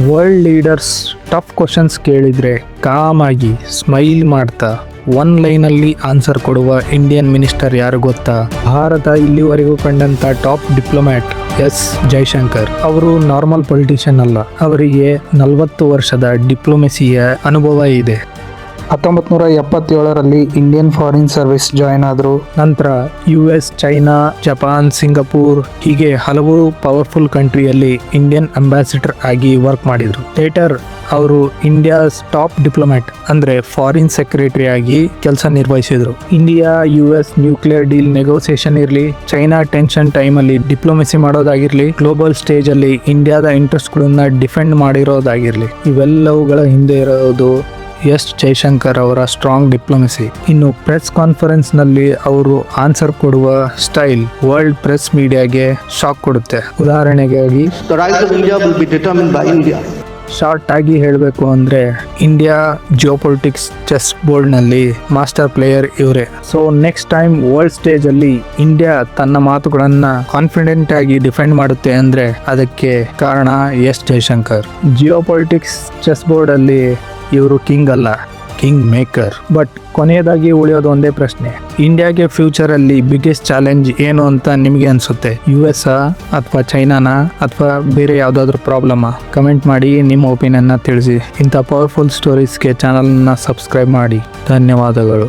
World leaders tough questions ಕೇಳಿದ್ರೆ com ಆಗಿ smile ಮಾಡ್ತಾ ಒನ್ ಲೈನಲ್ಲಿ ಆನ್ಸರ್ ಕೊಡುವ ಇಂಡಿಯನ್ ಮಿನಿಸ್ಟರ್ ಯಾರು ಗೊತ್ತಾ? ಭಾರತ ಇಲ್ಲಿವರೆಗೂ ಕಂಡಂತ ಟಾಪ್ ಡಿಪ್ಲೊಮ್ಯಾಟ್ ಎಸ್ ಜೈಶಂಕರ್. ಅವರು ನಾರ್ಮಲ್ ಪೊಲಿಟಿಷಿಯನ್ ಅಲ್ಲ, ಅವರಿಗೆ 40 ವರ್ಷದ ಡಿಪ್ಲೊಮೆಸಿಯ ಅನುಭವ ಇದೆ. 1977ರಲ್ಲಿ ಇಂಡಿಯನ್ ಫಾರಿನ್ ಸರ್ವಿಸ್ ಜಾಯ್ನ್ ಆದರು. ನಂತರ US, ಚೈನಾ, ಜಪಾನ್, ಸಿಂಗಪೂರ್ ಹೀಗೆ ಹಲವು ಪವರ್ಫುಲ್ ಕಂಟ್ರಿಯಲ್ಲಿ ಇಂಡಿಯನ್ ಅಂಬಾಸಿಡರ್ ಆಗಿ ವರ್ಕ್ ಮಾಡಿದ್ರು. ಲೇಟರ್ ಅವರು ಇಂಡಿಯಾಸ್ ಟಾಪ್ ಡಿಪ್ಲೊಮ್ಯಾಟ್ ಅಂದ್ರೆ ಫಾರಿನ್ ಸೆಕ್ರೆಟರಿ ಆಗಿ ಕೆಲಸ ನಿರ್ವಹಿಸಿದ್ರು. India US nuclear deal negotiation ಇರಲಿ, ಚೈನಾ ಟೆನ್ಷನ್ ಟೈಮ್ ಅಲ್ಲಿ ಡಿಪ್ಲೊಮೆಸಿ ಮಾಡೋದಾಗಿರ್ಲಿ, ಗ್ಲೋಬಲ್ ಸ್ಟೇಜ್ ಅಲ್ಲಿ ಇಂಡಿಯಾದ ಇಂಟ್ರೆಸ್ಟ್ ಗಳನ್ನ ಡಿಫೆಂಡ್ ಮಾಡಿರೋದಾಗಿರ್ಲಿ, ಇವೆಲ್ಲವುಗಳ ಹಿಂದೆ ಇರೋದು ಎಸ್ ಜೈಶಂಕರ್ ಅವರ ಸ್ಟ್ರಾಂಗ್ ಡಿಪ್ಲೊಮೆಸಿ. ಇನ್ನು ಪ್ರೆಸ್ ಕಾನ್ಫರೆನ್ಸ್ ನಲ್ಲಿ ಅವರು ಆನ್ಸರ್ ಕೊಡುವ ಸ್ಟೈಲ್ ವರ್ಲ್ಡ್ ಪ್ರೆಸ್ ಮೀಡಿಯಾಗೆ ಶಾಕ್ ಕೊಡುತ್ತೆ. ಉದಾಹರಣೆಗಾಗಿ ಶಾರ್ಟ್ ಆಗಿ ಹೇಳಬೇಕು ಅಂದ್ರೆ ಇಂಡಿಯಾ ಜಿಯೋಪೊಲಿಟಿಕ್ಸ್ ಚೆಸ್ ಬೋರ್ಡ್ ನಲ್ಲಿ ಮಾಸ್ಟರ್ ಪ್ಲೇಯರ್ ಇವರೇ. So next time world stage ಅಲ್ಲಿ ಇಂಡಿಯಾ ತನ್ನ ಮಾತುಗಳನ್ನ ಕಾನ್ಫಿಡೆಂಟ್ ಆಗಿ ಡಿಫೆಂಡ್ ಮಾಡುತ್ತೆ ಅಂದ್ರೆ ಅದಕ್ಕೆ ಕಾರಣ ಎಸ್ ಜೈಶಂಕರ್. ಜಿಯೋಪೊಲಿಟಿಕ್ಸ್ ಚೆಸ್ ಬೋರ್ಡ್ ಅಲ್ಲಿ ಇವರು ಕಿಂಗ್ ಅಲ್ಲ, ಕಿಂಗ್ ಮೇಕರ್. ಬಟ್ ಕೊನೆಯದಾಗಿ ಉಳಿಯೋದು ಒಂದೇ ಪ್ರಶ್ನೆ, ಇಂಡಿಯಾಗೆ ಫ್ಯೂಚರ್ ಅಲ್ಲಿ ಬಿಗ್ಗೆಸ್ಟ್ ಚಾಲೆಂಜ್ ಏನು ಅಂತ ನಿಮಗೆ ಅನ್ಸುತ್ತೆ? US ಅಥವಾ ಚೈನಾನ ಅಥವಾ ಬೇರೆ ಯಾವ್ದಾದ್ರು ಪ್ರಾಬ್ಲಮ್? ಕಮೆಂಟ್ ಮಾಡಿ ನಿಮ್ಮ ಒಪಿನಿಯನ್ ತಿಳಿಸಿ. ಇಂಥ ಪವರ್ಫುಲ್ ಸ್ಟೋರೀಸ್ಗೆ ಚಾನಲ್ನ ಸಬ್ಸ್ಕ್ರೈಬ್ ಮಾಡಿ. ಧನ್ಯವಾದಗಳು.